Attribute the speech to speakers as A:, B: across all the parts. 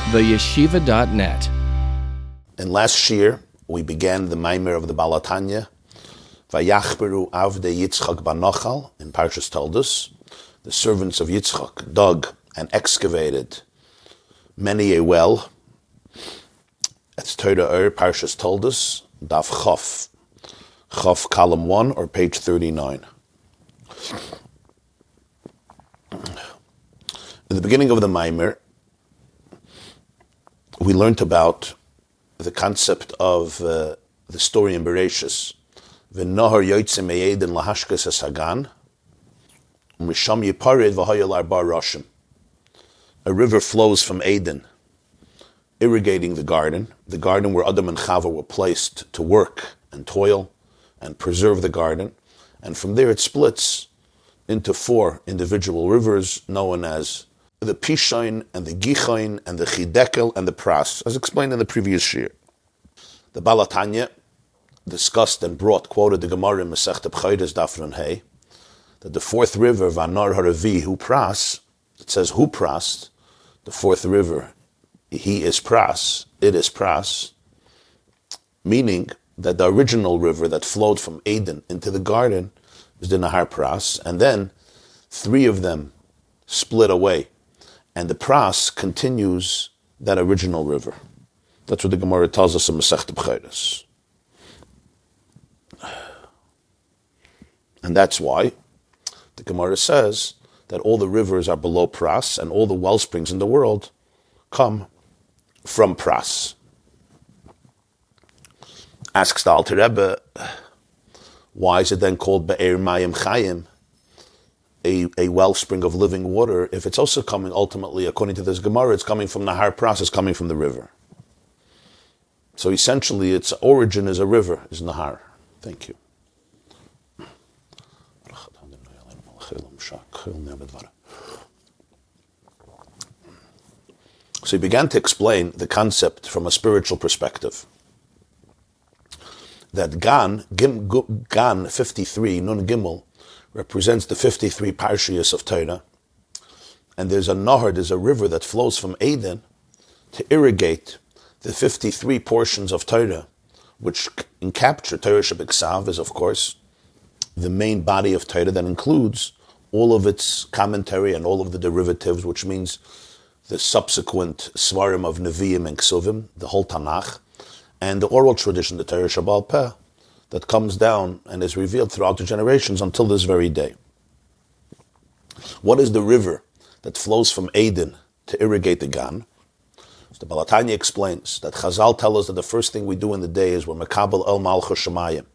A: theyeshiva.net.
B: In last year, we began the Maamer of the Balatanya, Vayachperu avdei Yitzchak banochal in Parshas Toldos. The servants of Yitzchak dug and excavated many a well. It's Torah Ohr Parsha Toldos, Daf Chof, column 1 or page 39. In the beginning of the Maamer, we learned about the concept of the story in Bereshis. V'nohar yoytze me'eden lahashkas hasagan, u'misham yipared v'hayel arba roshim. A river flows from Eden, irrigating the garden where Adam and Chava were placed to work and toil and preserve the garden. And from there it splits into 4 individual rivers known as the Pishain and the Gichain and the Chidekel and the Pras, as explained in the previous year. The Balatanya discussed and quoted the Gemara in Masechta B'chaydes Daf Nun Hey, that the 4th river, Vanar Haravi Hu Pras, it says Hu Pras, the 4th river, he is Pras, it is Pras, meaning that the original river that flowed from Eden into the garden is the Nahar Pras, and then 3 of them split away, and the Pras continues that original river. That's what the Gemara tells us in Masechta B'chaydes. And that's why the Gemara says that all the rivers are below Pras and all the wellsprings in the world come from Pras. Asks the Alter Rebbe, why is it then called Be'er Mayim Chayim, a wellspring of living water, if it's also coming ultimately, according to this Gemara, it's coming from Nahar Pras, it's coming from the river. So essentially its origin is a river, is Nahar. Thank you. So he began to explain the concept from a spiritual perspective. That Gan 53, Nun Gimel, represents the 53 Parshias of Torah. And there's a river that flows from Eden to irrigate the 53 portions of Torah, which capture Torah Shebiksav is, of course, the main body of Torah that includes all of its commentary and all of the derivatives, which means the subsequent Svarim of Nevi'im and Ksuvim, the whole Tanakh, and the oral tradition, the Torah Shebaal Peh, that comes down and is revealed throughout the generations until this very day. What is the river that flows from Eden to irrigate the Gan? So the Balatanya explains that Chazal tell us that the first thing we do in the day is we're Mekabel El Malchus Shemayim,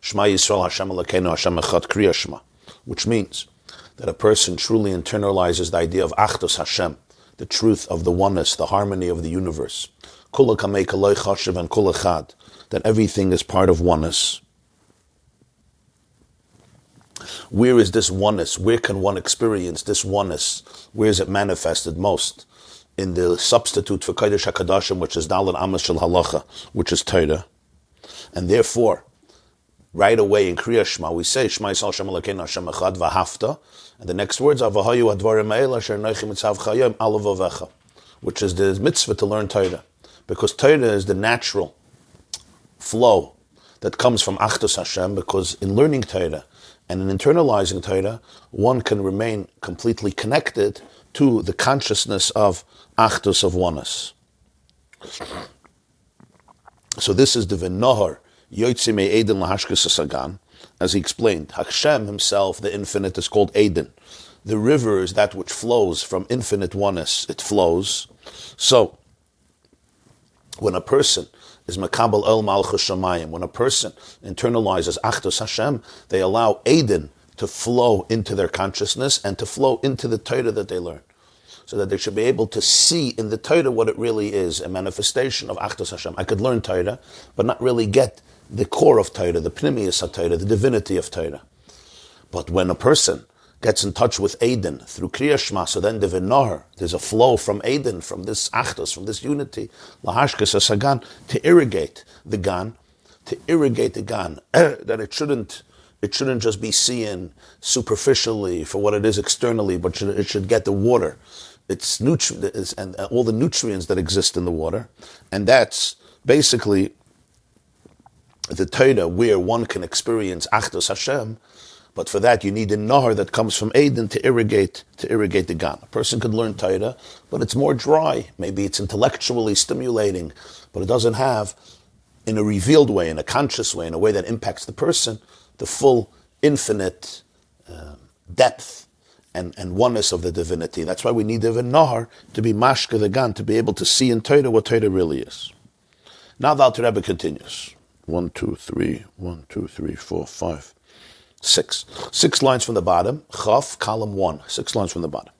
B: Shema Yisrael Hashem Elokeinu Hashem Echad Kriya Shema, which means that a person truly internalizes the idea of Achdus Hashem, the truth of the oneness, the harmony of the universe. Kula kamei kaloi chashiv and kula chad, that everything is part of oneness. Where is this oneness? Where can one experience this oneness? Where is it manifested most? In the substitute for Kodesh HaKadoshim, which is Dalet Amos Shel Halacha, which is Torah. And therefore, right away in Kriya Shema, we say, Shema Yisrael Hashem Elokeinu Hashem Echad V'Hafta, and the next words are V'hayu Advarim Ha'el Asher Noichi Mitzav Chayim Alav Avecha, which is the mitzvah to learn Torah. Because Torah is the natural flow that comes from Achdus Hashem, because in learning Torah and in internalizing Torah, one can remain completely connected to the consciousness of Achdus, of oneness. So this is the V'nohar Yoytze me'eden lahashkas hasagan, as he explained. Hashem himself, the infinite, is called Eden. The river is that which flows from infinite oneness. It flows. So, when a person is Makabel El Malchus Shamayim, when a person internalizes Achdus Hashem, they allow Eden to flow into their consciousness and to flow into the Torah that they learn, so that they should be able to see in the Torah what it really is, a manifestation of Achdus Hashem. I could learn Torah, but not really get the core of Torah, the Pnimius of Torah, the divinity of Torah. But when a person gets in touch with Eden through Kriya Shema, so then the V'nohar, there's a flow from Eden, from this Achdus, from this unity, Lahashkas Hasagan, to irrigate the Gan, that it shouldn't just be seen superficially for what it is externally, but it should get the water. and all the nutrients that exist in the water, and that's basically the Torah where one can experience Achdus Hashem. But for that, you need a nahar that comes from Eden to irrigate the gan. A person could learn Torah, but it's more dry. Maybe it's intellectually stimulating, but it doesn't have, in a revealed way, in a conscious way, in a way that impacts the person, the full, infinite depth and oneness of the divinity. That's why we need the nahar to be mashka the gan, to be able to see in Torah what Torah really is. Now the Alter Rebbe continues. 1, 2, 3, 1, 2, 3, 4, 5. 6 lines from the bottom. Chaf, column 1. 6 lines from the bottom.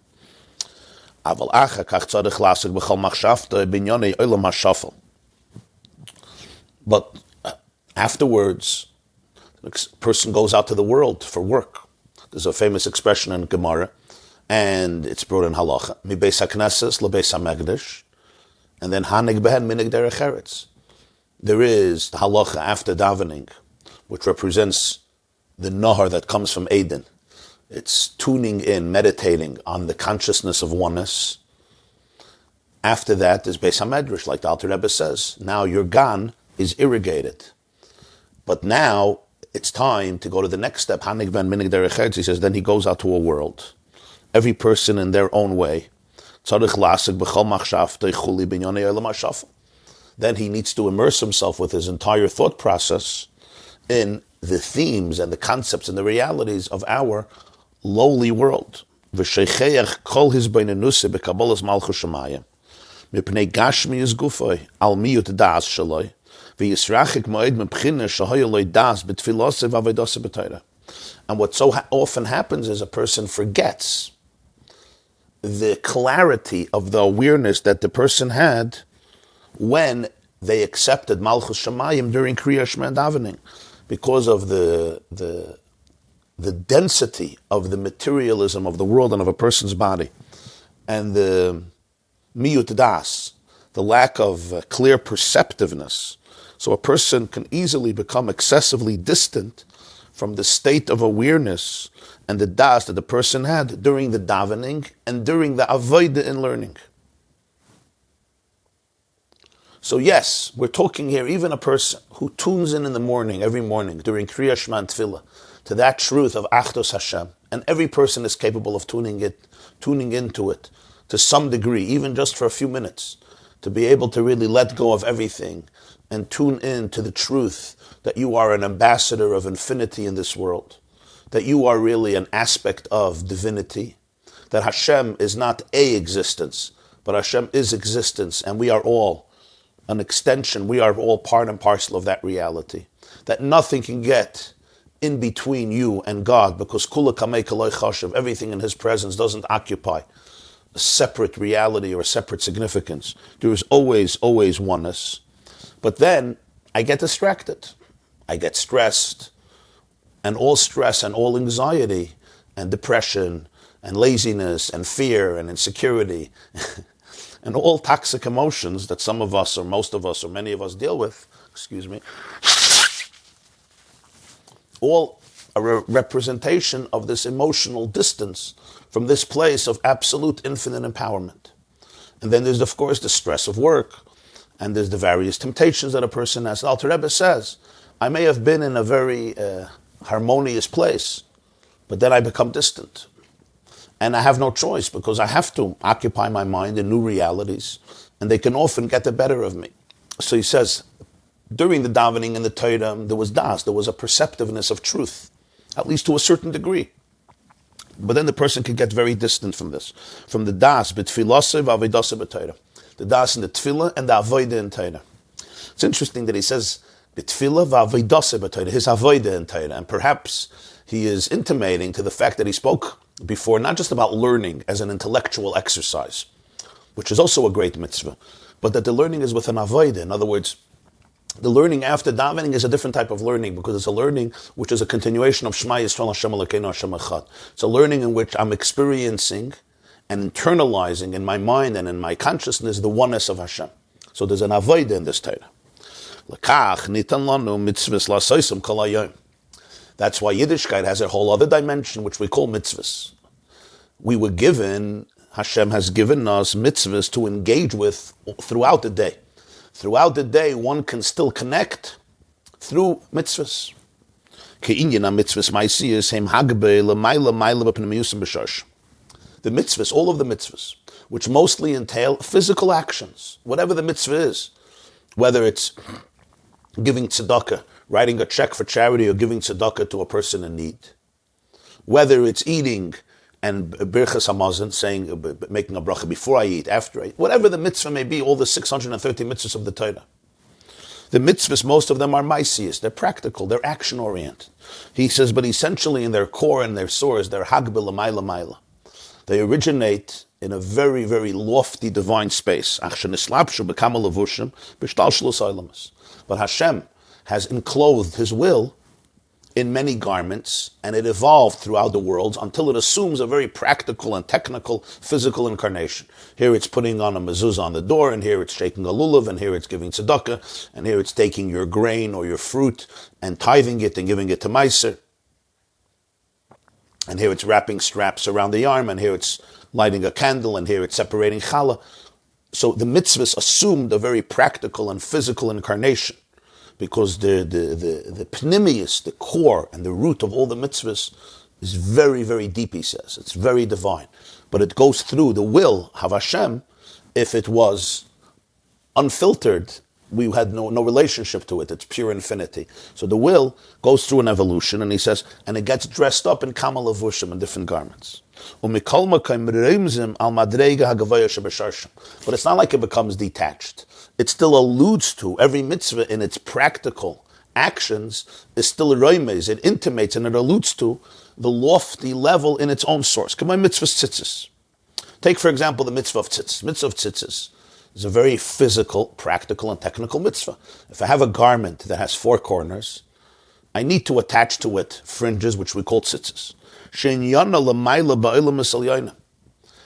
B: But afterwards, the person goes out to the world for work. There's a famous expression in Gemara, and it's brought in halacha. Mi beis haknesses lebeis hamekdesh, and then hanig behen minig derech eretz. There is the halacha after davening, which represents the nahar that comes from Eden. It's tuning in, meditating on the consciousness of oneness. After that, there's Beis HaMedrash, like the Alter Rebbe says. Now your gan is irrigated. But now it's time to go to the next step. Hanig ben minig derech eretz. He says, then he goes out to a world. Every person in their own way. Tzarich lasik b'chol machshavtei chuli b'nyonei olam hashafel. Then he needs to immerse himself with his entire thought process in the themes and the concepts and the realities of our lowly world. V'sheicheach kol hizbeinenuse b'kabolas malchus shamayim mipnei gashmi yizgufoi al miyut das shaloi v'yisrachik moed mepchine shahoyoloi das b'tfilose v'avedose b'toira. And what so often happens is a person forgets the clarity of the awareness that the person had when they accepted Malchus Shamayim during Kriya Shema and davening, because of the density of the materialism of the world and of a person's body, and the miyut das, the lack of clear perceptiveness. So a person can easily become excessively distant from the state of awareness and the das that the person had during the davening and during the avodah in learning. So yes, we're talking here, even a person who tunes in the morning, every morning, during Kriya Shema and Tefillah, to that truth of Achdus Hashem, and every person is capable of tuning into it to some degree, even just for a few minutes, to be able to really let go of everything and tune in to the truth that you are an ambassador of infinity in this world, that you are really an aspect of divinity, that Hashem is not a existence, but Hashem is existence, and we are all an extension, we are all part and parcel of that reality. That nothing can get in between you and God, because kula kamei kaloi chashav, everything in His presence doesn't occupy a separate reality or a separate significance. There is always oneness. But then I get distracted. I get stressed, and all anxiety and depression and laziness and fear and insecurity and all toxic emotions that some of us or most of us or many of us deal with, all a representation of this emotional distance from this place of absolute infinite empowerment. And then there's, of course, the stress of work, and there's the various temptations that a person has. Alter Rebbe says, I may have been in a very harmonious place, but then I become distant. And I have no choice, because I have to occupy my mind in new realities, and they can often get the better of me. So he says, during the davening and the Torah, there was das, there was a perceptiveness of truth, at least to a certain degree. But then the person can get very distant from this, from the das, b'tfilase v'avedase b'Torah, the das in the tefillah and the avodah in Torah. It's interesting that he says, b'tefillah v'avedase b'Torah, his avodah in Torah, and perhaps he is intimating to the fact that he spoke before, not just about learning as an intellectual exercise, which is also a great mitzvah, but that the learning is with an avodah. In other words, the learning after davening is a different type of learning, because it's a learning which is a continuation of Shema Yisrael Hashem Elokeinu Hashem Echad. It's a learning in which I'm experiencing and internalizing in my mind and in my consciousness the oneness of Hashem. So there's an avodah in this Torah. That's why Yiddishkeit has a whole other dimension, which we call mitzvahs. We were given Hashem has given us mitzvahs to engage with throughout the day. Throughout the day, one can still connect through mitzvahs. The mitzvahs, all of the mitzvahs, which mostly entail physical actions, whatever the mitzvah is, whether it's giving tzedakah, writing a check for charity, or giving tzedakah to a person in need, whether it's eating and birchas hamazon, saying, making a bracha before I eat, after I eat, whatever the mitzvah may be, all the 630 mitzvahs of the Torah. The mitzvahs, most of them are maasiyos. They're practical, they're action-oriented. He says, but essentially in their core and their source, they're hagbel l'mayla mayla. They originate in a very, very lofty divine space. But Hashem has enclosed His will in many garments, and it evolved throughout the worlds until it assumes a very practical and technical physical incarnation. Here it's putting on a mezuzah on the door, and here it's shaking a lulav, and here it's giving tzedakah, and here it's taking your grain or your fruit and tithing it and giving it to Maaser. And here it's wrapping straps around the arm, and here it's lighting a candle, and here it's separating challah. So the mitzvahs assumed a very practical and physical incarnation, because the pnimius, the core and the root of all the mitzvahs is very, very deep, he says. It's very divine. But it goes through the will of Hashem. If it was unfiltered, we had no relationship to it. It's pure infinity. So the will goes through an evolution, and he says, and it gets dressed up in kamal levushim, in different garments. But it's not like it becomes detached. It still alludes to, every mitzvah in its practical actions is still a roimez. It intimates and it alludes to the lofty level in its own source. Come on, mitzvahs tzitzis. Take, for example, the mitzvah of tzitzis. Mitzvah of tzitzis is a very physical, practical, and technical mitzvah. If I have a garment that has 4 corners, I need to attach to it fringes, which we call tzitzis.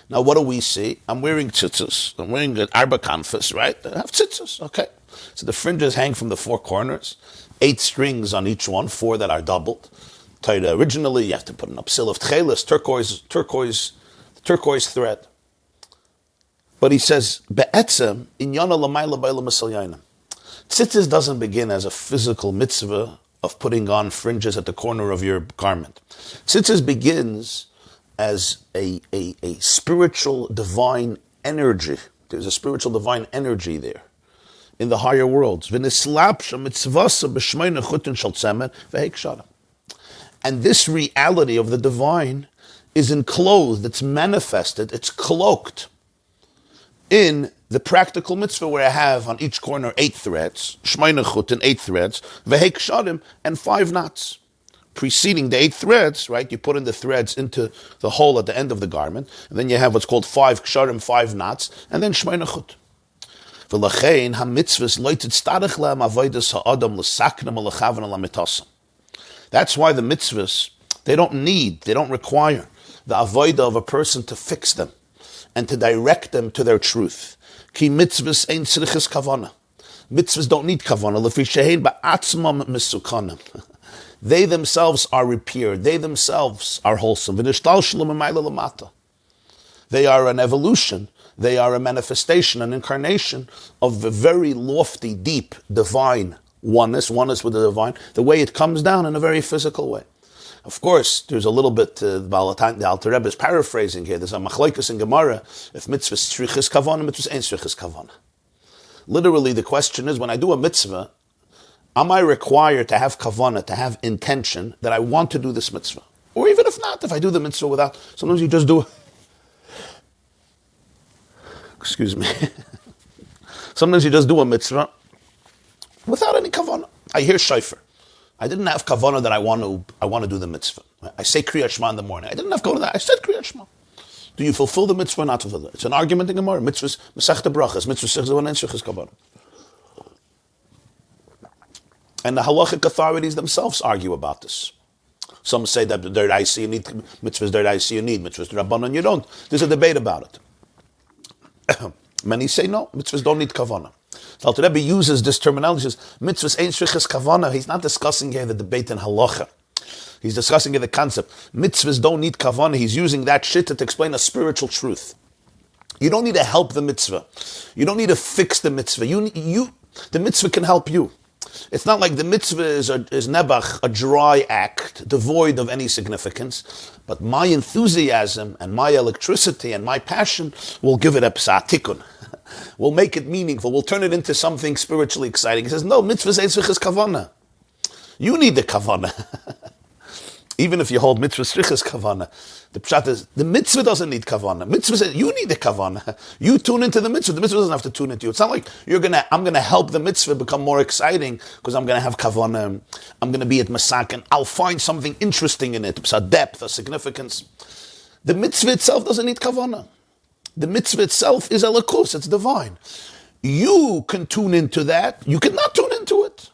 B: Now, what do we see? I'm wearing tzitzis. I'm wearing an arba kanfas, right? I have tzitzis, okay. So the fringes hang from the 4 corners, 8 strings on each one, 4 that are doubled. Originally, you have to put an upsil of tchelis, turquoise thread. But he says, be'etzem, inyana l'mayla ba'ila misalyayna. Tzitzis doesn't begin as a physical mitzvah of putting on fringes at the corner of your garment. Tzitzis begins as a spiritual divine energy. There's a spiritual divine energy there in the higher worlds. And this reality of the divine is enclosed, it's manifested, it's cloaked in the practical mitzvah, where I have on each corner 8 threads, shmeina chutin, 8 threads, vehek shadim, and 5 knots. Preceding the 8 threads, right? You put in the threads into the hole at the end of the garment, and then you have what's called 5 ksharim, 5 knots, and then shmeina chut. V'lachein ha-mitzvahs loited stadach le'am avodas ha'adam l'saknem l'chavna l'mitasam. That's why the mitzvahs, they don't require the avodah of a person to fix them and to direct them to their truth. Ki mitzvahs ein tzrichas kavana. Mitzvahs don't need kavana. Lefi shehein ba'atzmam misukanim. They themselves are repaired. They themselves are wholesome. They are an evolution. They are a manifestation, an incarnation of a very lofty, deep, divine oneness with the divine, the way it comes down in a very physical way. Of course, there's a little bit, the Alter Rebbe is paraphrasing here. There's a machlokes in Gemara, if mitzvah strichas kavana, mitzvah ein strichas kavana. Literally, the question is, when I do a mitzvah, am I required to have kavanah, to have intention that I want to do this mitzvah? Or even if not, if I do the mitzvah without, sometimes you just do it. Excuse me. Sometimes you just do a mitzvah without any kavanah. I hear shofar. I didn't have kavanah that I want to do the mitzvah. I say Kriyat Shema in the morning. I didn't have to go to that. I said Kriyat Shema. Do you fulfill the mitzvah or not fulfill it? It's an argument in Gemara. Mitzvahs, Masechta Brachas, mitzvahs, kavanah. And the halachic authorities themselves argue about this. Some say that they're Isi, you need mitzvahs, they're Isi, you need mitzvahs, they're Rabbanon, you don't. There's a debate about it. Many say no, mitzvahs don't need kavanah. So Alter Rebbe uses this terminology, says, mitzvahs ain't shrichas kavanah. He's not discussing here the debate in halacha. He's discussing here the concept. Mitzvahs don't need kavanah. He's using that shit to explain a spiritual truth. You don't need to help the mitzvah. You don't need to fix the mitzvah. The mitzvah can help you. It's not like the mitzvah is nebach, a dry act, devoid of any significance. But my enthusiasm and my electricity and my passion will give it a psatikun. We'll make it meaningful. We'll turn it into something spiritually exciting. He says, no, mitzvah is kavana. You need the kavana. Even if you hold mitzvah strichas kavana, the pshat is, the mitzvah doesn't need kavana. Mitzvah says, you need the kavana. You tune into the mitzvah. The mitzvah doesn't have to tune into you. It's not like I'm gonna help the mitzvah become more exciting because I'm gonna have kavana. I'm gonna be at masak and I'll find something interesting in it, a depth, a significance. The mitzvah itself doesn't need kavana. The mitzvah itself is elikus, it's divine. You can tune into that. You cannot tune into it.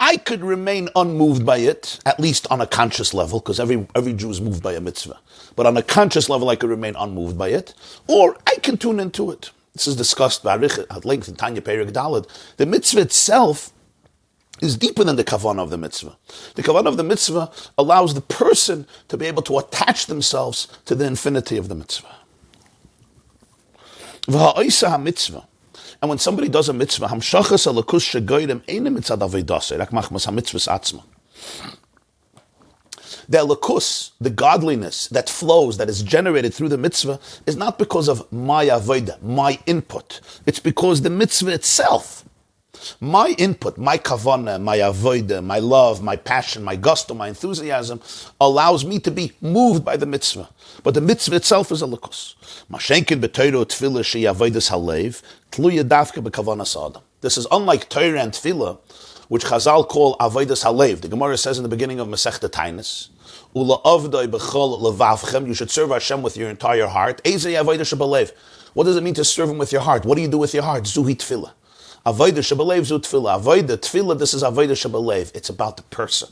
B: I could remain unmoved by it, at least on a conscious level, because every Jew is moved by a mitzvah. But on a conscious level, I could remain unmoved by it, or I can tune into it. This is discussed at length in Tanya Perek Daled. The mitzvah itself is deeper than the kavanah of the mitzvah. The kavanah of the mitzvah allows the person to be able to attach themselves to the infinity of the mitzvah. V'ha'isa ha-mitzvah. And when somebody does a mitzvah, hamshachas alakus shegoyim einem mitzad avedase, rak machmas ha-mitzvahs atzma. The alakus, the godliness that flows, that is generated through the mitzvah, is not because of my avodah, my input. It's because the mitzvah itself, my input, my kavanah, my avodah, my love, my passion, my gusto, my enthusiasm, allows me to be moved by the mitzvah. But the mitzvah itself is a likus. Mashenkin b'Torah tefillah she avodas halev tluya davka b'kavanas adam. This is unlike Torah and tefillah, which Chazal call avodas halev. The Gemara says in the beginning of Masechta Tainis, Ula avdai b'chol levavchem. You should serve Hashem with your entire heart. Ezei avodah shebalev. What does it mean to serve Him with your heart? What do you do with your heart? Zuhi tefillah. Avodah shebalev zu tefillah. Avodah tefillah. This is avodah shebalev. It's about the person.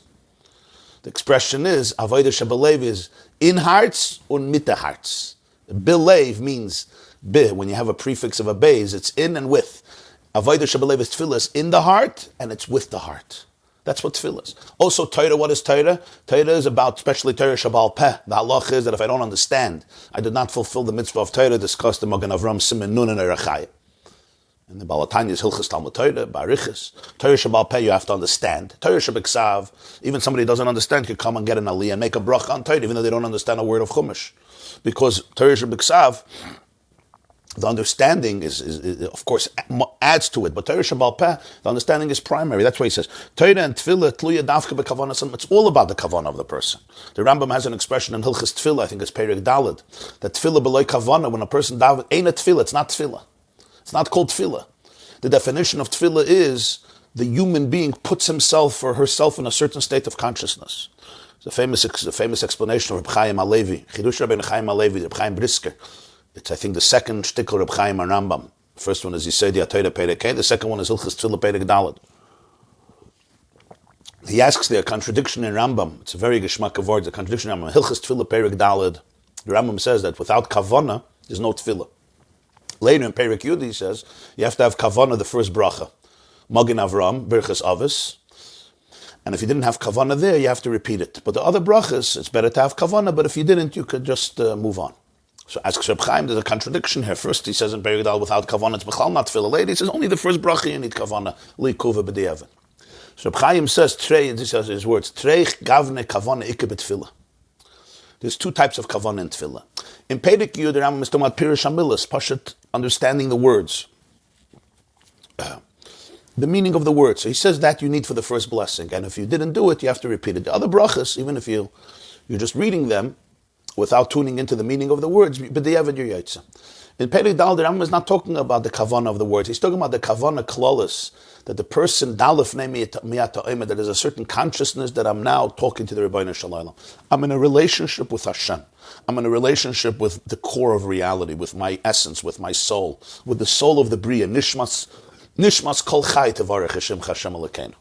B: The expression is, avodah shebalev is in hearts und mit the hearts. Belev means be. When you have a prefix of a beis, it's in and with. Avodah shebalev is tefillah is in the heart and it's with the heart. That's what tefillah is. Also, Torah, what is Torah? Torah is about, especially Torah Shabbal Peh. The halach is that if I don't understand, I did not fulfill the mitzvah of Torah discussed in Magen Avram, Simen Nun and Erechayim. And the Balatanya is Hilchas Talmud Torah, Barichas. Torah Shabbal Peh, you have to understand. Torah Shabbat even somebody who doesn't understand could come and get an aliyah and make a bracha on Torah, even though they don't understand a word of Chumash. Because Torah Shabbat the understanding is of course adds to it, but Torah Shabbal Peh, the understanding is primary. That's why he says Torah and Tefillah tluya davka b'kavanas. It's all about the kavanah of the person. The Rambam has an expression in Hilchas Tefillah, I think it's Perek Daled, that Tefillah b'loy kavanah, when a person daven, ain't a Tefillah, it's not Tefillah. It's not called Tefillah. The definition of Tefillah is the human being puts himself or herself in a certain state of consciousness. It's a famous explanation of Reb Chaim Alevi, Chidush Rabbeinu Chaim Alevi, Reb Chaim Brisker. It's, I think, the second shtickle Reb Chaim and Rambam. The first one is Yisodi HaTorah Perek Hey. The second one is Hilchas Tefillah Perek Daled. He asks there a contradiction in Rambam. It's a very geschmack of words, a contradiction in Rambam. Hilchas Tefillah Perek Daled. The Rambam says that without kavanah, there's no tefillah. Later in Perek Yud, he says, you have to have kavanah, the first bracha. Magen Avram, Birchas Avos. And if you didn't have kavanah there, you have to repeat it. But the other brachas, it's better to have kavanah, but if you didn't, you could just move on. So asks Reb Chaim, there's a contradiction here. First he says in Perek Dal, without kavanah, it's b'chal not tefillah. Later he says, only the first bracha you need kavanah. Li'kuva b'di'evan. So Reb Chaim says, this is his words, treich gavne kavanah ikke b'tefillah. There's two types of kavanah in tefillah. In Perek Yud, the Rambam is talking about Pirush HaMilas, Pashat, understanding the words. The meaning of the words. So he says that you need for the first blessing. And if you didn't do it, you have to repeat it. The other brachas, even if you're just reading them, without tuning into the meaning of the words, b'di'evad your yaitza. In Perek Dal, the Rambam is not talking about the kavanah of the words. He's talking about the kavanah klalis, that the person, that there's a certain consciousness that I'm now talking to the Rebbeinu Shalom. I'm in a relationship with Hashem. I'm in a relationship with the core of reality, with my essence, with my soul, with the soul of the Bria, Nishmas kol chai tevarech Hashem Hashem Elokeinu.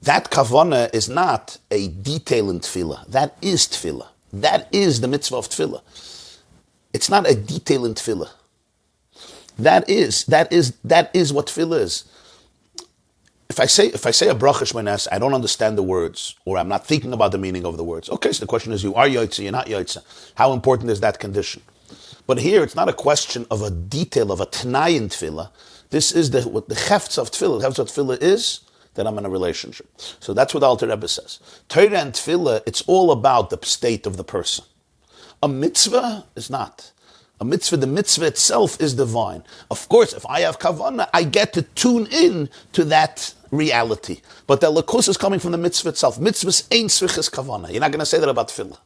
B: That kavanah is not a detail in tefillah. That is tefillah. That is the mitzvah of tefillah. It's not a detail in tefillah. That is what tefillah is. if I say a bracha shmoines, I don't understand the words, or I'm not thinking about the meaning of the words. Okay, so the question is, you are yotze, you're not yotze. How important is that condition? But here, it's not a question of a detail of a t'nai in tefillah. This is what the hefts of tefillah. The hefts of tefillah is that I'm in a relationship. So that's what the Alter Rebbe says. Torah and tefillah, it's all about the state of the person. A mitzvah is not. A mitzvah, the mitzvah itself is divine. Of course, if I have kavanah, I get to tune in to that reality. But the lakus is coming from the mitzvah itself. Mitzvahs ain't tzrichas kavanah. You're not going to say that about tefillah.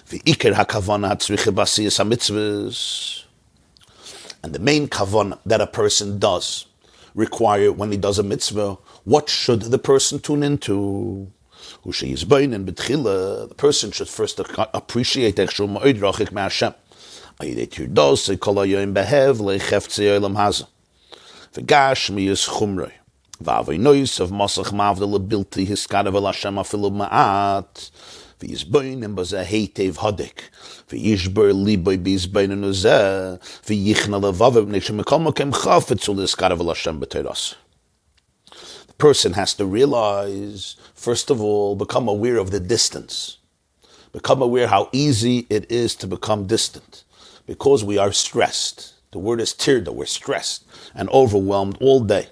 B: V'ikir ha-kavanah ha-tzricha b'asiyas ha-mitzvahs. And the main kavanah that a person does require when he does a mitzvah, what should the person tune into? The person should first appreciate that the person has to realize, first of all, become aware of the distance. Become aware how easy it is to become distant. Because we are stressed. The word is tirda, we're stressed and overwhelmed all day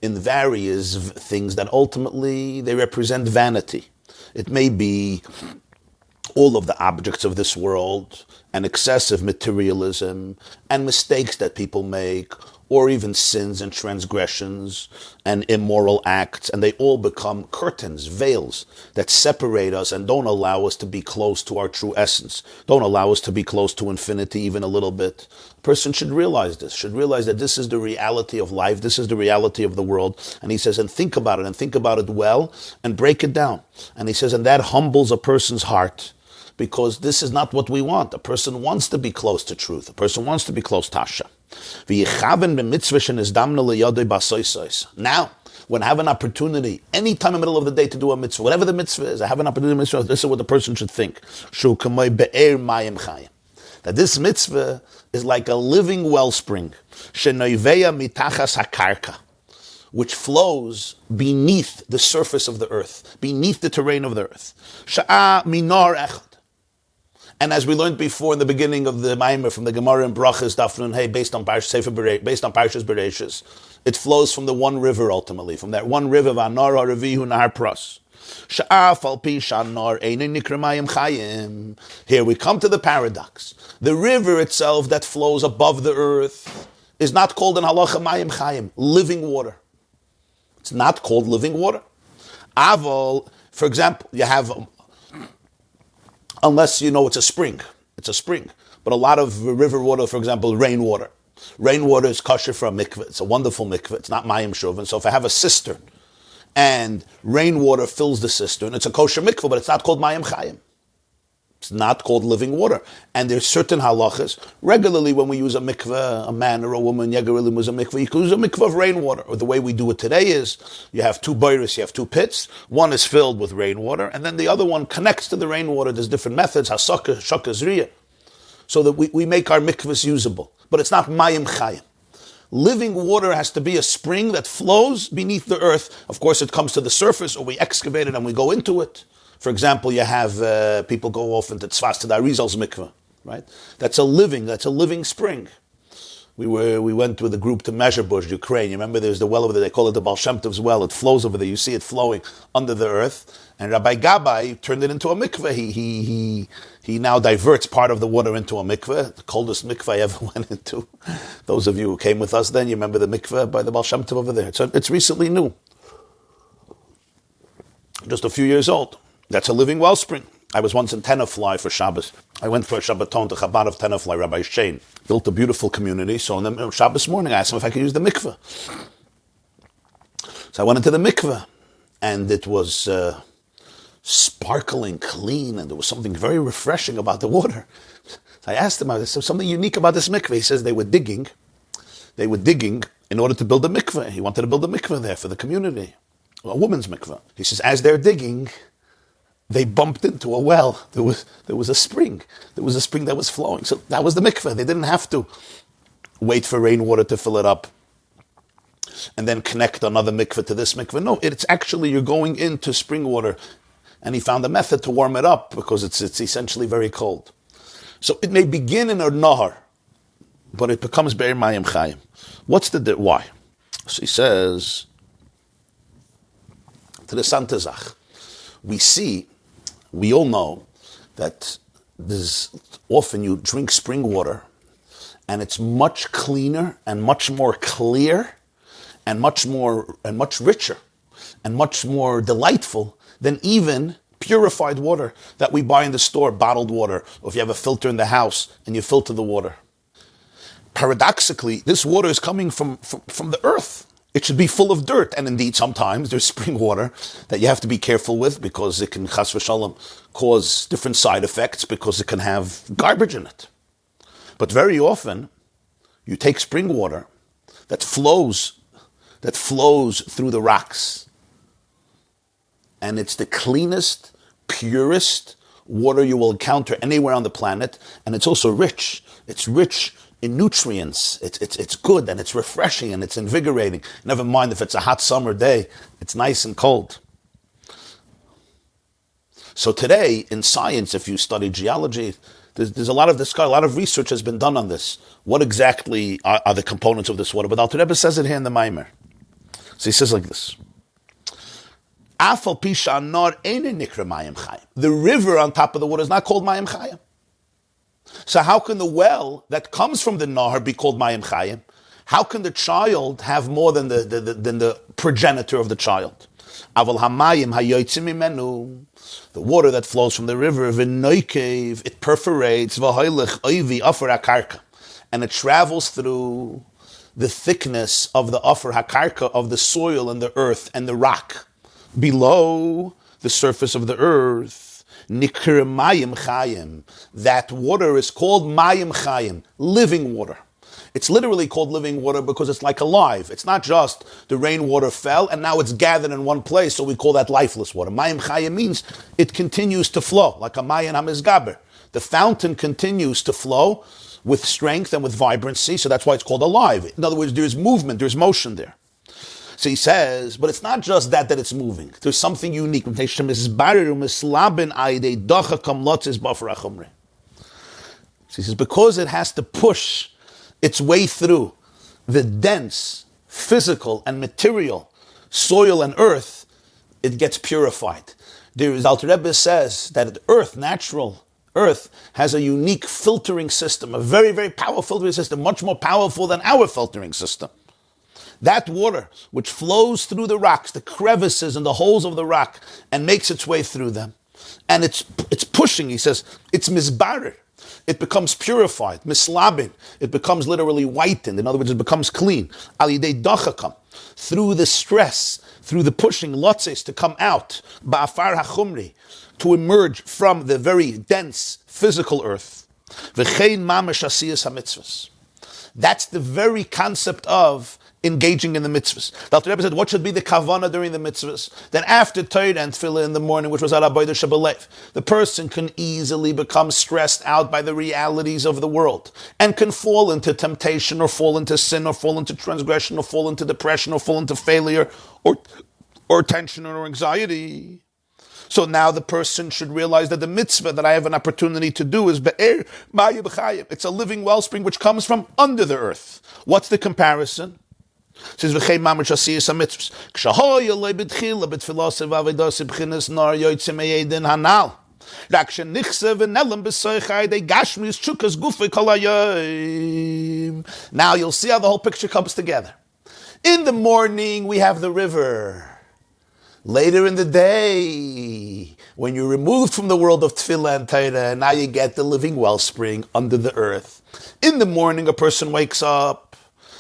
B: in various things that ultimately they represent vanity. It may be all of the objects of this world and excessive materialism and mistakes that people make, or even sins and transgressions and immoral acts, and they all become curtains, veils that separate us and don't allow us to be close to our true essence, don't allow us to be close to infinity even a little bit. A person should realize this, that this is the reality of life, this is the reality of the world, and he says, and think about it well, and break it down. And he says, and that humbles a person's heart, because this is not what we want. A person wants to be close to truth, a person wants to be close to Hashem. Now, when I have an opportunity, any time in the middle of the day to do a mitzvah, whatever the mitzvah is, I have an opportunity to do a mitzvah, this is what the person should think. That this mitzvah is like a living wellspring, which flows beneath the surface of the earth, beneath the terrain of the earth. And as we learned before in the beginning of the Maamer from the Gemara in Brachas, Daf Nun Hey, based on Parshas Bereshis, it flows from the one river ultimately, from that one river, V'anar ha'revihu nahar pras. Sha'af al pi sha'nar einin nikra mayim chayim. Here we come to the paradox. The river itself that flows above the earth is not called in halacha mayim chayim, living water. It's not called living water. Aval, for example, you have... Unless you know it's a spring. But a lot of river water, for example, rainwater. Rainwater is kosher for a mikveh. It's a wonderful mikveh. It's not mayim shuv. So if I have a cistern and rainwater fills the cistern, it's a kosher mikveh, but it's not called mayim chayim. It's not called living water. And there's certain halachas. Regularly when we use a mikveh, a man or a woman, regularly use a mikveh, you can use a mikveh of rainwater. Or the way we do it today is, you have two boiros, you have two pits. One is filled with rainwater, and then the other one connects to the rainwater. There's different methods, hasaka, shaka, zriya, so that we make our mikvahs usable. But it's not mayim chayim. Living water has to be a spring that flows beneath the earth. Of course, it comes to the surface, or we excavate it and we go into it. For example, you have people go off into Tzfas to the Arizal's mikveh, right? That's a living spring. We went with a group to Mezhebush, Ukraine. You remember there's the well over there, they call it the Baal Shem Tov's well. It flows over there, you see it flowing under the earth. And Rabbi Gabbai turned it into a mikveh. He now diverts part of the water into a mikveh, the coldest mikveh I ever went into. Those of you who came with us then, you remember the mikveh by the Baal Shem Tov over there. So it's recently new. Just a few years old. That's a living wellspring. I was once in Tenafly for Shabbos. I went for a Shabbaton to Chabad of Tenafly, Rabbi Shane. Built a beautiful community. So on the Shabbos morning, I asked him if I could use the mikveh. So I went into the mikveh, and it was sparkling, clean, and there was something very refreshing about the water. So I asked him, there's something unique about this mikveh. He says they were digging in order to build a mikveh. He wanted to build a mikveh there for the community, a woman's mikveh. He says, as they're digging, they bumped into a well. There was a spring. There was a spring that was flowing. So that was the mikveh. They didn't have to wait for rainwater to fill it up. and then connect another mikveh to this mikveh. No, it's actually you're going into spring water. And he found a method to warm it up because it's essentially very cold. So it may begin in a nahar, but it becomes be'er mayim chayim. What's why? So he says, to the Santazach, we all know that there's often you drink spring water and it's much cleaner and much more clear and much richer and much more delightful than even purified water that we buy in the store, bottled water, or if you have a filter in the house and you filter the water. Paradoxically, this water is coming from the earth. It should be full of dirt, and indeed sometimes there's spring water that you have to be careful with because it can, chas v'shalom, cause different side effects because it can have garbage in it. But very often, you take spring water that flows through the rocks, and it's the cleanest, purest water you will encounter anywhere on the planet, and it's also rich. It's rich in nutrients. It's good, and it's refreshing, and it's invigorating. Never mind if it's a hot summer day, it's nice and cold. So today, in science, if you study geology, there's a lot of discussion, a lot of research has been done on this. What exactly are the components of this water? But Alter Rebbe says it here in the Maamer. So he says like this. The river on top of the water is not called Mayim Chayim. So how can the well that comes from the Nahar be called Mayim Chayim? How can the child have more than the progenitor of the child? Aval hamayim hayotzim mimenu, the water that flows from the river, v'noikev, it perforates, v'hoylech oivi afer hakarka, and it travels through the thickness of the afer hakarka, of the soil and the earth and the rock below the surface of the earth. Nikr mayim chayim, that water is called mayim chayim, living water. It's literally called living water because it's like alive. It's not just the rainwater fell and now it's gathered in one place, so we call that lifeless water. Mayim chayim means it continues to flow, like a mayan hamizgaber. The fountain continues to flow with strength and with vibrancy, so that's why it's called alive. In other words, there's movement, there's motion there. So he says, but it's not just that it's moving. There's something unique. So he says, because it has to push its way through the dense, physical, and material soil and earth, it gets purified. Alter Rebbe says that natural earth, has a unique filtering system, a very, very powerful filtering system, much more powerful than our filtering system. That water, which flows through the rocks, the crevices and the holes of the rock, and makes its way through them, and it's pushing, he says, it's misbarer. It becomes purified, mislabin. It becomes literally whitened. In other words, it becomes clean. Alidei dachakam, through the stress, through the pushing, lotzes, to come out, ba'afar hachumri, to emerge from the very dense physical earth. V'chein mamash asiyas hamitzvahs. That's the very concept of engaging in the mitzvahs. The Alter Rebbe said, what should be the kavanah during the mitzvahs? Then after Torah and Tefillah in the morning, which was at Avodah Shabalev, the person can easily become stressed out by the realities of the world and can fall into temptation or fall into sin or fall into transgression or fall into depression or fall into failure or tension or anxiety. So now the person should realize that the mitzvah that I have an opportunity to do is be'er ma'yu b'chayim. It's a living wellspring which comes from under the earth. What's the comparison? It says v'chei mamash asiyas hamitzvos. K'shahoya le'bitchila b'tfilas v'avedas b'chinas nar yotzim e'edin hanal. Rak shenichse v'nelem b'soichai de gashmis chukas gufei kol hayom. Now you'll see how the whole picture comes together. In the morning we have the river. Later in the day, when you're removed from the world of Tefillah and Torah, now you get the living wellspring under the earth. In the morning, a person wakes up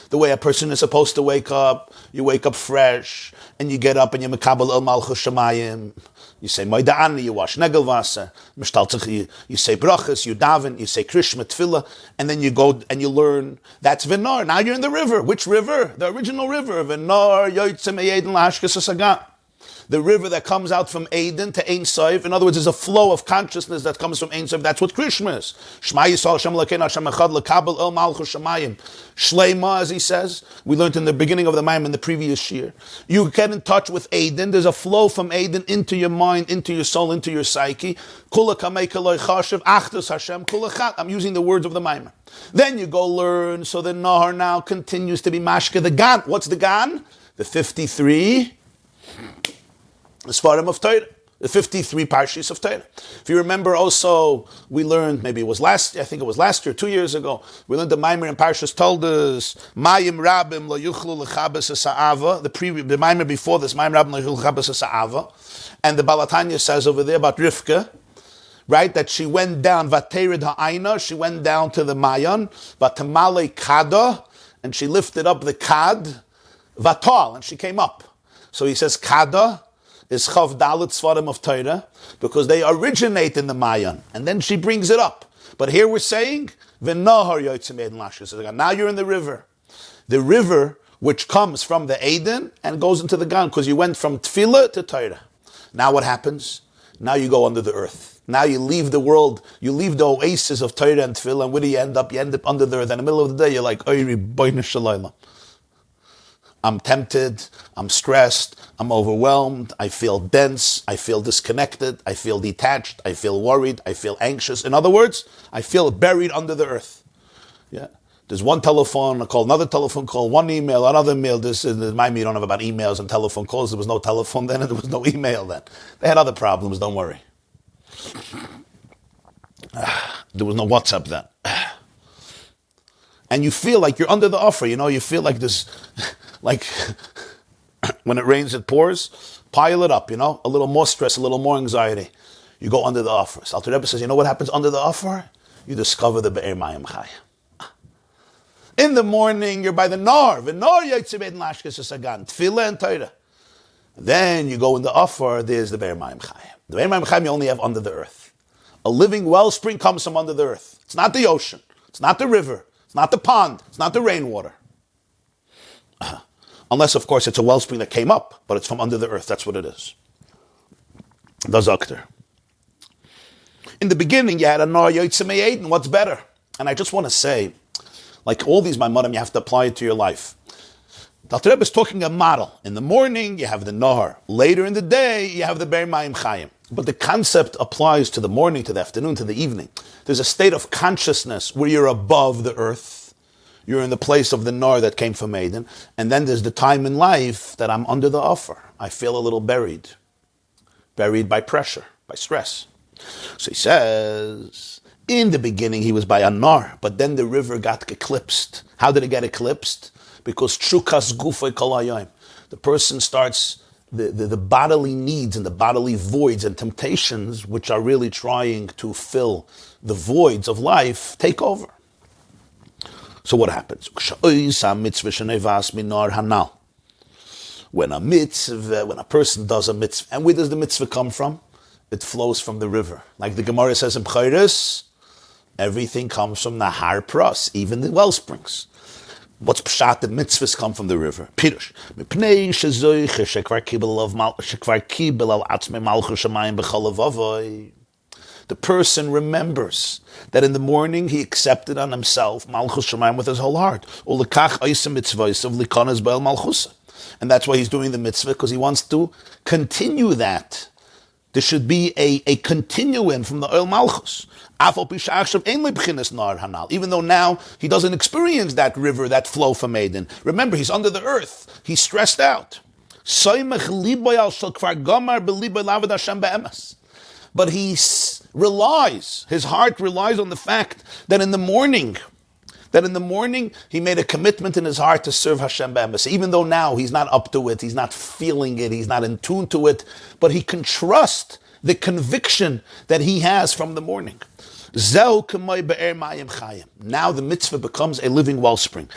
B: the way a person is supposed to wake up. You wake up fresh, and you get up and you mekabel el malchus shamayim. You say Moida'ani, you wash negelvasa, you say brachas, you daven, you say krishma tefillah, and then you go and you learn. That's Vinar. Now you're in the river. Which river? The original river. Vinar yotzem eyedin lahashkas hasagan. the river that comes out from Eden to Ein Sof. In other words, there's a flow of consciousness that comes from Ein Sof. That's what Krishma is. Shema Yisrael Hashem Elokeinu Hashem Echad Lekabel El Malchus Shamayim. Shleima, as he says, we learned in the beginning of the Maamer in the previous year. You get in touch with Eden. There's a flow from Eden into your mind, into your soul, into your psyche. Kula Kamei Keloi Chashav Achdus Hashem Kula Chat. I'm using the words of the Maamer. Then you go learn. So the Nahar now continues to be Mashke the Gan. What's the Gan? The 53 Svarim of Torah. The 53 Parshas of Torah. If you remember also, we learned, maybe it was last year, 2 years ago, we learned the Maamer in Parshas Toldos, Mayim Rabim lo yuchlu lechabes esa'ava, the Maamer before this, Mayim Rabim lo yuchlu lechabes esa'ava, and the Balatanya says over there about Rivka, right, that she went down, Vaterid ha'ayna, she went down to the Mayan, Vatamale kada, and she lifted up the kad, Vatal, and she came up. So he says kada is Chav Dalet Svarim of Torah, because they originate in the Mayan, and then she brings it up. But here we're saying, V'nahar yotzim Eden lashkes. Now you're in the river which comes from the Eden and goes into the Gan, because you went from Tefillah to Torah. Now what happens? Now you go under the earth. Now you leave the world, you leave the oasis of Torah and Tefillah, and where do you end up? You end up under the earth. In the middle of the day, you're like, Oyri boine shalayla. I'm tempted, I'm stressed, I'm overwhelmed, I feel dense, I feel disconnected, I feel detached, I feel worried, I feel anxious. In other words, I feel buried under the earth. Yeah. There's one telephone call, another telephone call, one email, another mail. This is my me. You don't know about emails and telephone calls. There was no telephone then, and there was no email then. They had other problems, don't worry. There was no WhatsApp then. And you feel like you're under the offer, you feel like this, like when it rains, it pours, pile it up, a little more stress, a little more anxiety. You go under the offer. So Alter Rebbe says, you know what happens under the offer? You discover the Be'er Mayim Chai. In the morning, you're by the Nar, Yotzim Eden Lashkes Sagan, Tefillah and Torah. Then you go in the offer, there's the Be'er Mayim Chai. The Be'er Mayim Chai you only have under the earth. A living wellspring comes from under the earth. It's not the ocean. It's not the river. It's not the pond. It's not the rainwater. Unless, of course, it's a wellspring that came up, but it's from under the earth. That's what it is. Das Akter. In the beginning, you had a Nar Yotzim Eden. What's better? And I just want to say, like all these Maimarim, you have to apply it to your life. The Alter Rebbe is talking a model. In the morning, you have the Nahar. Later in the day, you have the Be'er Mayim Chayim. But the concept applies to the morning, to the afternoon, to the evening. There's a state of consciousness where you're above the earth. You're in the place of the Nar that came from Eden. And then there's the time in life that I'm under the offer. I feel a little buried. Buried by pressure, by stress. So he says, in the beginning he was by a Nar, but then the river got eclipsed. How did it get eclipsed? Because Chukas Gufay Kol Hayom. The person starts, the bodily needs and the bodily voids and temptations, which are really trying to fill the voids of life, take over. So what happens? When a person does a mitzvah, and where does the mitzvah come from? It flows from the river. Like the Gemara says in B'chairos, everything comes from Nahar Pras, even the wellsprings. What's pshat? The mitzvahs come from the river. Pirush. The person remembers that in the morning he accepted on himself Malchus Shemayim with his whole heart. And that's why he's doing the mitzvah, because he wants to continue that. There should be a continuing from the Oil Malchus. Even though now he doesn't experience that river, that flow from Eden. Remember, he's under the earth. He's stressed out. But he relies, his heart relies on the fact that in the morning he made a commitment in his heart to serve Hashem be'emes. Even though now he's not up to it, he's not feeling it, he's not in tune to it, but he can trust the conviction that he has from the morning. Now the mitzvah becomes a living wellspring.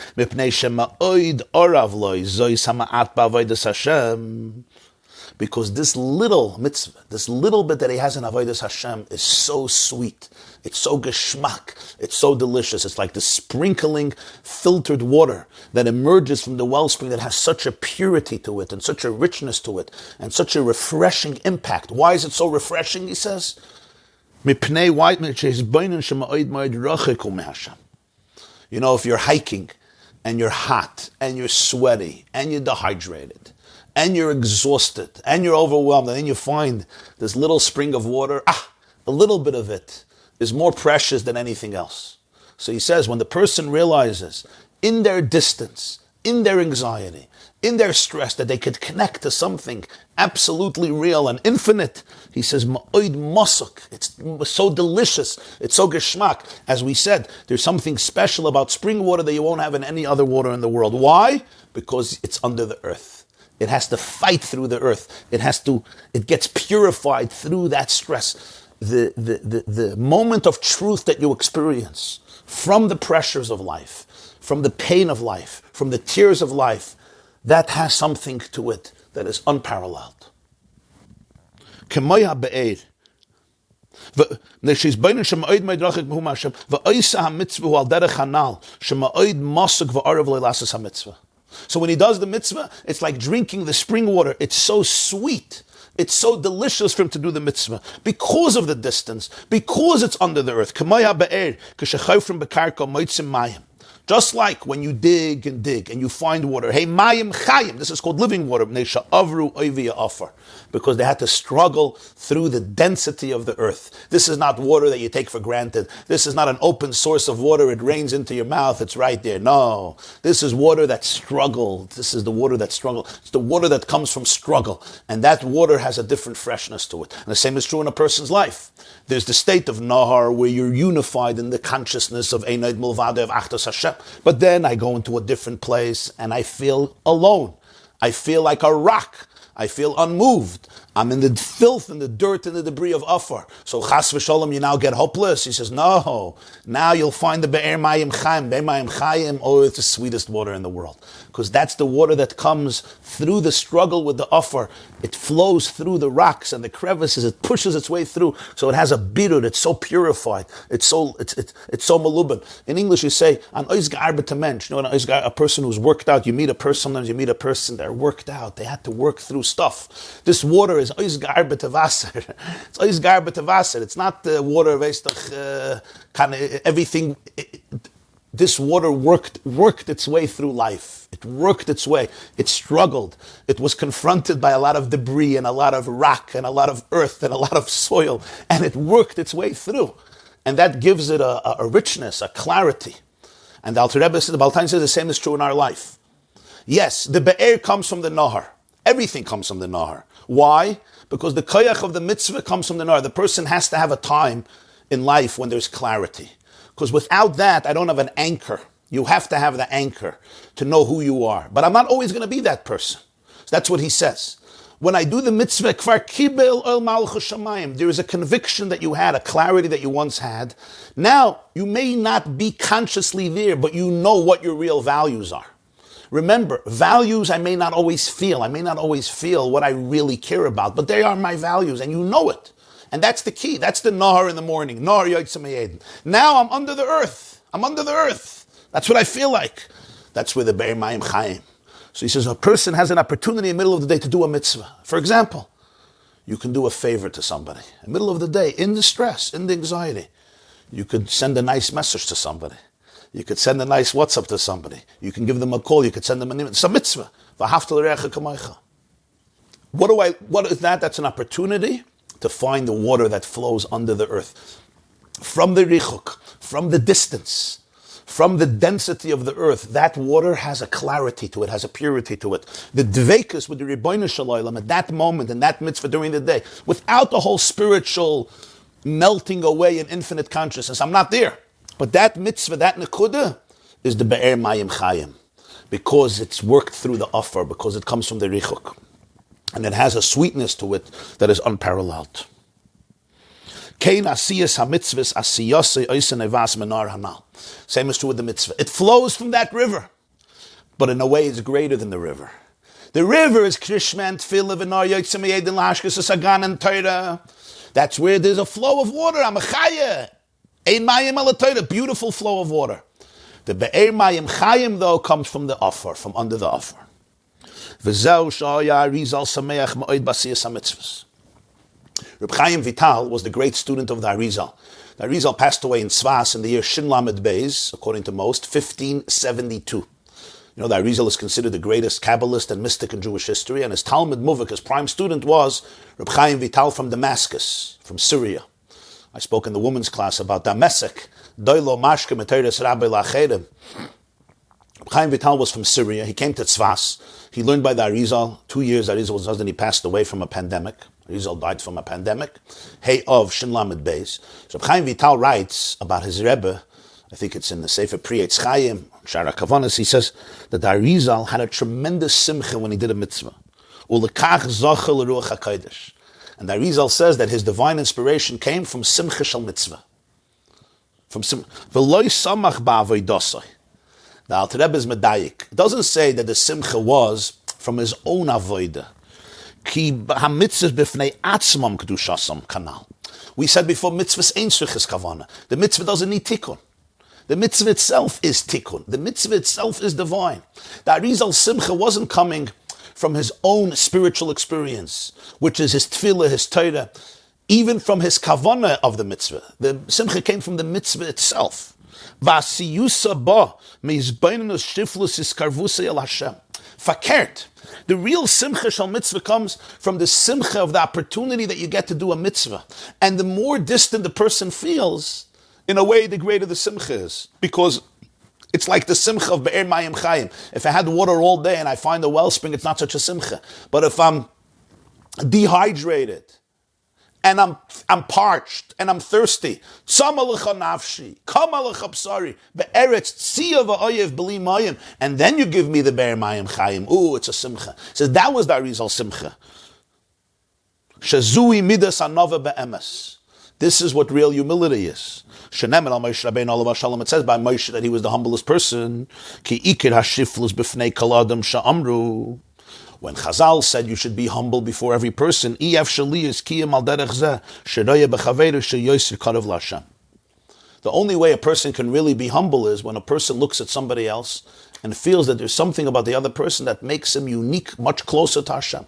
B: Because this little mitzvah, this little bit that he has in Avodas Hashem is so sweet. It's so geschmack. It's so delicious. It's like the sprinkling filtered water that emerges from the wellspring that has such a purity to it and such a richness to it and such a refreshing impact. Why is it so refreshing, he says? You know, if you're hiking and you're hot and you're sweaty and you're dehydrated and you're exhausted and you're overwhelmed, and then you find this little spring of water, a little bit of it is more precious than anything else. So he says, when the person realizes in their distance, in their anxiety, in their stress, that they could connect to something absolutely real and infinite, he says, ma'od masuk. It's so delicious. It's so geschmack. As we said, there's something special about spring water that you won't have in any other water in the world. Why? Because it's under the earth. It has to fight through the earth. It gets purified through that stress. The moment of truth that you experience from the pressures of life, from the pain of life, from the tears of life, that has something to it that is unparalleled. So when he does the mitzvah, it's like drinking the spring water. It's so sweet. It's so delicious for him to do the mitzvah because of the distance, because it's under the earth. Just like when you dig and you find water. Hey, mayim chayim. This is called living water. Because they had to struggle through the density of the earth. This is not water that you take for granted. This is not an open source of water. It rains into your mouth. It's right there. No. This is water that struggled. This is the water that struggled. It's the water that comes from struggle. And that water has a different freshness to it. And the same is true in a person's life. There's the state of Nahar where you're unified in the consciousness of Einoid Mulvade of Achdas Hashem. But then I go into a different place and I feel alone. I feel like a rock. I feel unmoved. I'm in the filth and the dirt and the debris of Afar. So chas v'sholom, you now get hopeless. He says, no. Now you'll find the Be'er Mayim Chaim. Be'er Mayim Chaim, it's the sweetest water in the world. Because that's the water that comes through the struggle with the Afar. It flows through the rocks and the crevices. It pushes its way through. So it has a birur. It's so purified. It's so maluban. In English you say, an ois gearbete mensch. You know, a person who's worked out. Sometimes you meet a person, they're worked out. They had to work through stuff. This water is ois gearbete Wasser. It's ois gearbete Wasser. It's not the water, everything. This water worked its way through life. It worked its way. It struggled. It was confronted by a lot of debris and a lot of rock and a lot of earth and a lot of soil, and it worked its way through. And that gives it a richness, a clarity. And the Alter Rebbe says, the Baal Taina says the same is true in our life. Yes, the Be'er comes from the Nahar. Everything comes from the Nahar. Why? Because the koyach of the mitzvah comes from the Nahar. The person has to have a time in life when there's clarity. Because without that, I don't have an anchor. You have to have the anchor to know who you are. But I'm not always going to be that person. So that's what he says. When I do the mitzvah, kvar kibel el malchus shamayim, there is a conviction that you had, a clarity that you once had. Now, you may not be consciously there, but you know what your real values are. Remember, values I may not always feel. I may not always feel what I really care about, but they are my values, and you know it. And that's the key. That's the Nahar in the morning. Nahar yotzei me'eden. Now I'm under the earth. I'm under the earth. That's what I feel like. That's where the Be'er Mayim Chaim. So he says a person has an opportunity in the middle of the day to do a mitzvah. For example, you can do a favor to somebody. In the middle of the day, in the stress, in the anxiety, you could send a nice message to somebody. You could send a nice WhatsApp to somebody. You can give them a call. You could send them an email. It's a mitzvah. V'ahavta l'reacha kamaycha. What is that? That's an opportunity to find the water that flows under the earth. From the richuk, from the distance, from the density of the earth, that water has a clarity to it, has a purity to it. The dveikus with the Ribbono Shel Olam at that moment, in that mitzvah during the day, without the whole spiritual melting away in infinite consciousness, I'm not there. But that mitzvah, that nekuda, is the Be'er Mayim Chayim, because it's worked through the offer, because it comes from the richuk. And it has a sweetness to it that is unparalleled. Same is true with the mitzvah. It flows from that river, but in a way it's greater than the river. The river is Krishma and Tefillah v'nar yotzim yedin lahashkas sagan and Torah. That's where there's a flow of water. Amachaya. Ein mayim ala Torah. Beautiful flow of water. The be'er mayim chayim, though, comes from the offer, from under the offer. V'zeu sh'aya Arizal sameach ma'od basiyas ha-mitzvahs. Reb Chaim Vital was the great student of the Arizal. The Arizal passed away in Tzvas in the year Shin Lamed Beis, according to most, 1572. You know, the Arizal is considered the greatest Kabbalist and mystic in Jewish history, and his Talmud Muvik, his prime student, was Reb Chaim Vital from Damascus, from Syria. I spoke in the women's class about Damasek, Doilo Mashke Meteres Rabbi Lachedim. Reb Chaim Vital was from Syria. He came to Tzvas. He learned by the Arizal. 2 years Arizal was husband. He passed away from a pandemic. Arizal died from a pandemic. Hey of Shin Lamed Beis. So Reb Chaim Vital writes about his Rebbe. I think it's in the Sefer Pri Eitz Chaim, Shara Kavanas. He says that the Arizal had a tremendous simcha when he did a mitzvah. Ulekach zocha l'ruach hakodesh. And the Arizal says that his divine inspiration came from simcha shel mitzvah. From v'loi samach ba'avoidosai. The Alter Rebbe is medayik. It doesn't say that the simcha was from his own avoida. Ki ha-mitzvahs b'fnei atzmam kedushasam kanal. We said before, mitzvahs ain't tzrichas kavana. The mitzvah doesn't need tikkun. The mitzvah itself is tikkun. The mitzvah itself is divine. The Arizal simcha wasn't coming from his own spiritual experience, which is his tefillah, his Torah, even from his kavana of the mitzvah. The simcha came from the mitzvah itself. Vasiyusa ba meizbainus shiflus iskarvusa el Hashem. Fakert. The real simcha shal mitzvah comes from the simcha of the opportunity that you get to do a mitzvah. And the more distant the person feels, in a way, the greater the simcha is. Because it's like the simcha of Be'er Mayim Chayim. If I had water all day and I find a wellspring, it's not such a simcha. But if I'm dehydrated, and I'm parched, and I'm thirsty, and then you give me the Be'er Mayim Chayim. Ooh, it's a simcha. So that was the Arizal simcha. Shazui midas anova be'emes. This is what real humility is. It says by Moshe that he was the humblest person. When Chazal said you should be humble before every person, the only way a person can really be humble is when a person looks at somebody else and feels that there's something about the other person that makes him unique, much closer to Hashem.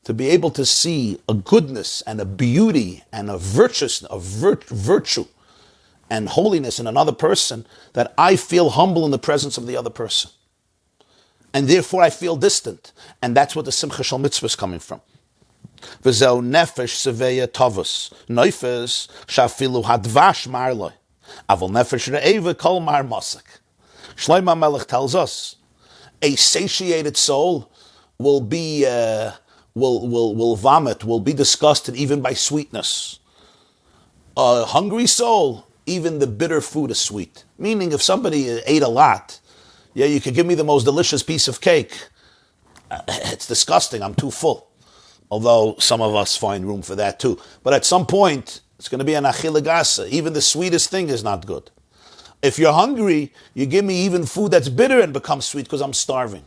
B: To be able to see a goodness and a beauty and a virtue and holiness in another person, that I feel humble in the presence of the other person. And therefore I feel distant. And that's what the Simcha Shal Mitzvah is coming from. V'zeu nefesh seveya tovus. Neifes shafilu hadvash marloi. Avol nefesh re'eva kol mar mosek. Shlomo Melech tells us, a satiated soul will be... will vomit, will be disgusted even by sweetness. A hungry soul, even the bitter food is sweet. Meaning if somebody ate a lot, yeah, you could give me the most delicious piece of cake. It's disgusting, I'm too full. Although some of us find room for that too. But at some point, it's going to be an achila gasa. Even the sweetest thing is not good. If you're hungry, you give me even food that's bitter and becomes sweet because I'm starving.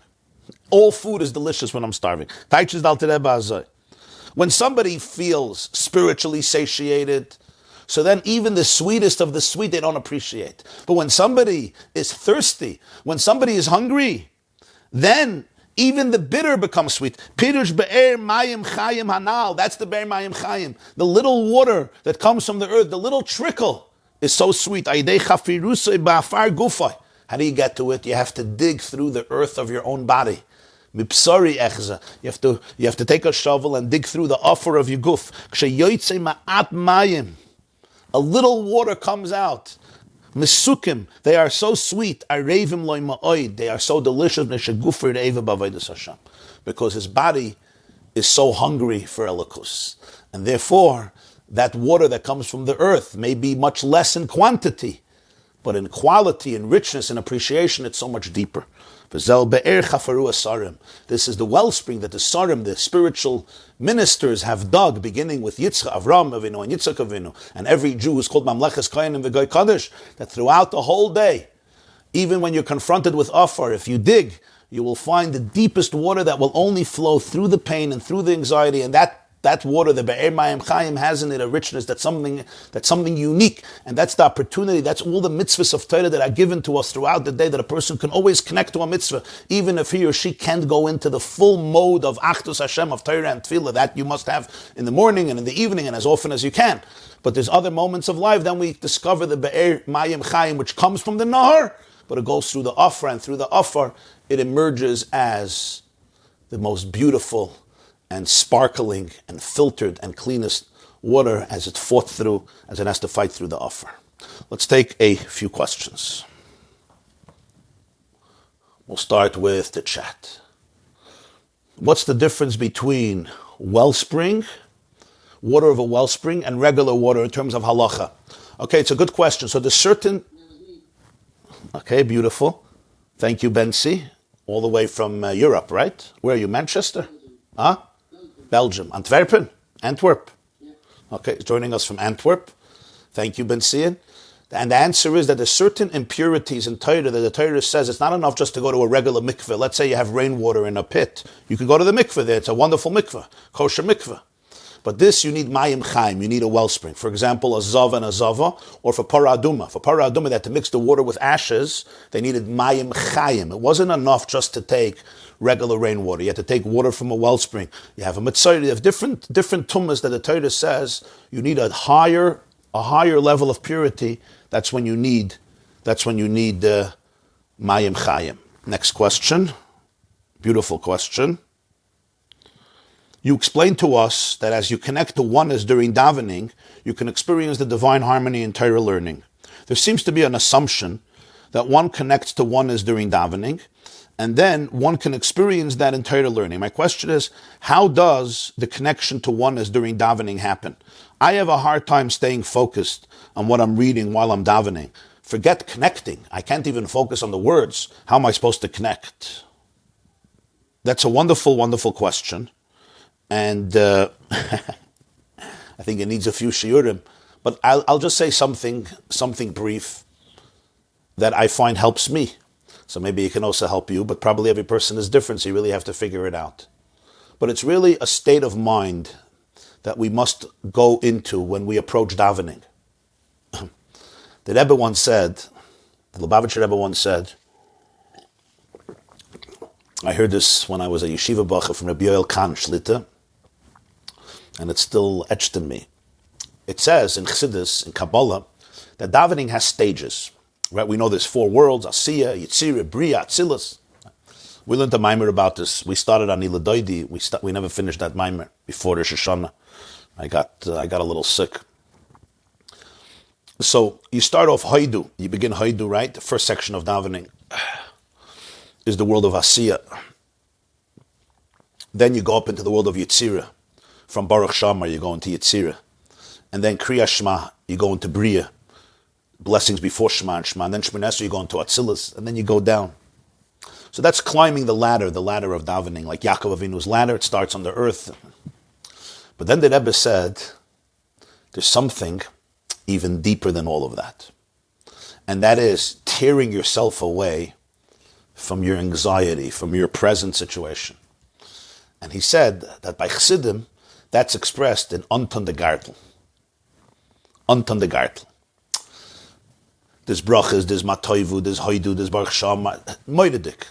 B: All food is delicious when I'm starving. When somebody feels spiritually satiated, so then even the sweetest of the sweet they don't appreciate. But when somebody is thirsty, when somebody is hungry, then even the bitter becomes sweet. Pirush be'er mayim chayim hanal. That's the be'er mayim chayim. The little water that comes from the earth, the little trickle is so sweet. How do you get to it? You have to dig through the earth of your own body. You have to take a shovel and dig through the offer of your guf. A little water comes out. Mesukim, they are so sweet. They are so delicious. Because his body is so hungry for elikus. And therefore, that water that comes from the earth may be much less in quantity, but in quality, in richness, and appreciation, it's so much deeper. This is the wellspring that the Sarim, the spiritual ministers, have dug, beginning with Yitzchak, Avram Avinu, and Yitzchak Avinu, and every Jew is called Mamleches Kohanim V'Goy Kadosh, that throughout the whole day, even when you're confronted with Afar, if you dig you will find the deepest water that will only flow through the pain and through the anxiety, and that water, the Be'er Mayim Chaim, has in it a richness that's something unique, and that's the opportunity. That's all the mitzvahs of Torah that are given to us throughout the day, that a person can always connect to a mitzvah, even if he or she can't go into the full mode of Achdus Hashem, of Torah and Tefillah. That you must have in the morning and in the evening and as often as you can. But there's other moments of life. Then we discover the Be'er Mayim Chaim, which comes from the Nahar, but it goes through the Afar, and through the Afar it emerges as the most beautiful and sparkling and filtered and cleanest water as it fought through, as it has to fight through the Afar. Let's take a few questions. We'll start with the chat. What's the difference between wellspring, water of a wellspring, and regular water in terms of halacha? Okay, it's a good question. So there's certain... Okay, beautiful. Thank you, Monsey. All the way from Europe, right? Where are you, Manchester? Huh? Belgium. Antwerpen? Antwerp. Okay, joining us from Antwerp. Thank you, Monsey. And the answer is that there's certain impurities in Torah that the Torah says it's not enough just to go to a regular mikveh. Let's say you have rainwater in a pit. You can go to the mikveh there. It's a wonderful mikveh, kosher mikveh. But this, you need mayim chaim, you need a wellspring. For example, a zava and a zava, or for para aduma. For para aduma, they had to mix the water with ashes. They needed mayim chaim. It wasn't enough just to take regular rainwater. You had to take water from a wellspring. You have a mitzvah. You have different tumas that the Torah says you need a higher level of purity. That's when you need mayim chaim. Next question. Beautiful question. You explained to us that as you connect to oneness during davening, you can experience the divine harmony in Torah learning. There seems to be an assumption that one connects to oneness during davening, and then one can experience that in Torah learning. My question is, how does the connection to oneness during davening happen? I have a hard time staying focused on what I'm reading while I'm davening. Forget connecting. I can't even focus on the words. How am I supposed to connect? That's a wonderful, wonderful question. And I think it needs a few shiurim. But I'll just say something brief that I find helps me. So maybe it can also help you, but probably every person is different, so you really have to figure it out. But it's really a state of mind that we must go into when we approach davening. The Rebbe once said, the Lubavitcher Rebbe once said, I heard this when I was a yeshiva bacher from Rabbi YY Jacobson, and it's still etched in me. It says in Chassidus, in Kabbalah, that davening has stages. Right? We know there's 4 worlds: Asiya, Yitzira, Bria, Atzilus. We learned a Maamer about this. We started on Iladoidi. We never finished that Maamer before Rosh Hashanah. I got a little sick. So you start off Haidu. You begin Haidu, right? The first section of davening is the world of Asiya. Then you go up into the world of Yitzira. From Baruch Shamar, you go into Yitzira. And then Kriya Shema, you go into Bria. Blessings before Shema and Shema. And then Shemona Esrei, you go into Atzilus. And then you go down. So that's climbing the ladder of davening. Like Yaakov Avinu's ladder, it starts on the earth. But then the Rebbe said, there's something even deeper than all of that. And that is tearing yourself away from your anxiety, from your present situation. And he said that by Chassidim, that's expressed in Anton de Gartel. Anton de Gartel. There's brachas, there's matoivu, there's hoidu, there's baruch shama, moededik.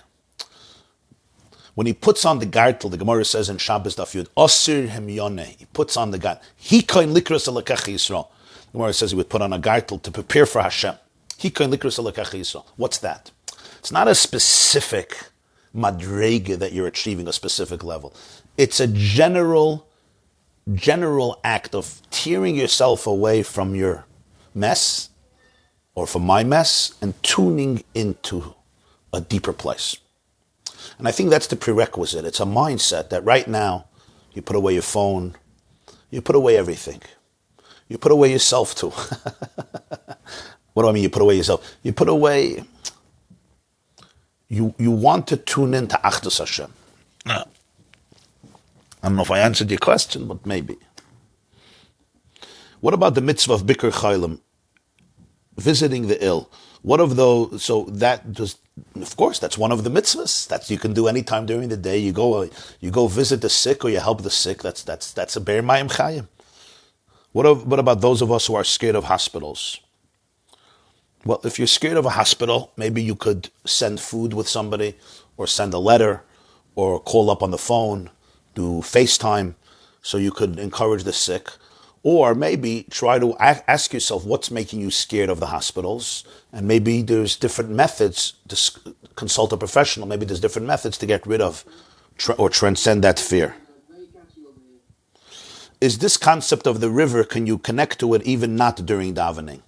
B: When he puts on the gartel, the Gemara says in Shabbos Daf Yud, Osir Hemyoneh, he puts on the gartel. He koin likras alakach Yisrael. The Gemara says he would put on a gartel to prepare for Hashem. He koin likras alakach Yisrael. What's that? It's not a specific madrege that you're achieving, a specific level. It's a general act of tearing yourself away from your mess, or from my mess, and tuning into a deeper place. And I think that's the prerequisite. It's a mindset that right now, you put away your phone, you put away everything. You put away yourself too. What do I mean you put away yourself? You put away, you want to tune into Achdus Hashem. I don't know if I answered your question, but maybe. What about the mitzvah of Bikur Chaylim, visiting the ill? What of those? So that Of course, that's one of the mitzvahs that you can do any time during the day. You go visit the sick or you help the sick. That's a be'er mayim chayim. What about those of us who are scared of hospitals? Well, if you're scared of a hospital, maybe you could send food with somebody, or send a letter, or call up on the phone, do FaceTime, so you could encourage the sick. Or maybe try to ask yourself what's making you scared of the hospitals, and maybe there's different methods to consult a professional. Maybe there's different methods to get rid of or transcend that fear. Is this concept of the river, can you connect to it even not during davening?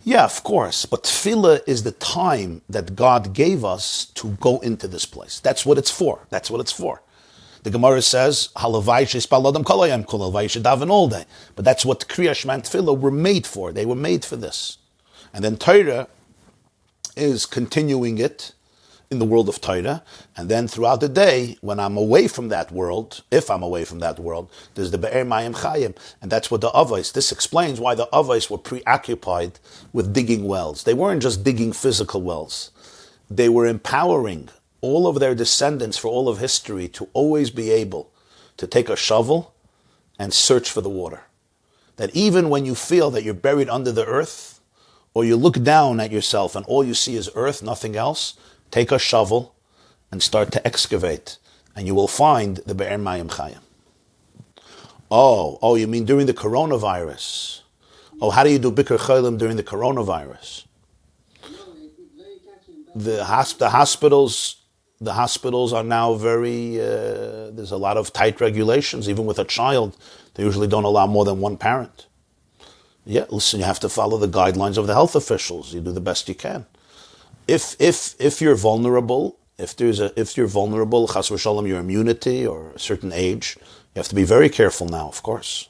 B: Yeah, of course, but tefillah is the time that God gave us to go into this place. That's what it's for. That's what it's for. The Gemara says, "Halavai sheispal adam kol hayam, kol halavai shedaven all day." But that's what Kriya Shema and Tefillah were made for. They were made for this. And then Torah is continuing it in the world of Torah. And then throughout the day, when I'm away from that world, if I'm away from that world, there's the Be'er Mayim Chayim. And that's what the Avos, this explains why the Avos were preoccupied with digging wells. They weren't just digging physical wells. They were empowering all of their descendants for all of history to always be able to take a shovel and search for the water. That even when you feel that you're buried under the earth, or you look down at yourself and all you see is earth, nothing else, take a shovel and start to excavate, and you will find the Be'er Mayim Chayim. Oh, you mean during the coronavirus? Oh, how do you do Bikkur Cholim during the coronavirus? The hospitals are now very, there's a lot of tight regulations. Even with a child, they usually don't allow more than one parent. Yeah, listen, you have to follow the guidelines of the health officials. You do the best you can. If you're vulnerable, if you're vulnerable, chas v'shalom, your immunity or a certain age, you have to be very careful now, of course.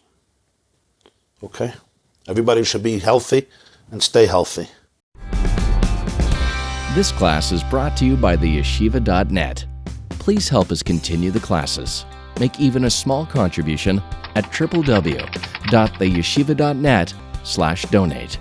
B: Okay? Everybody should be healthy and stay healthy.
A: This class is brought to you by theyeshiva.net. Please help us continue the classes. Make even a small contribution at www.theyeshiva.net/donate.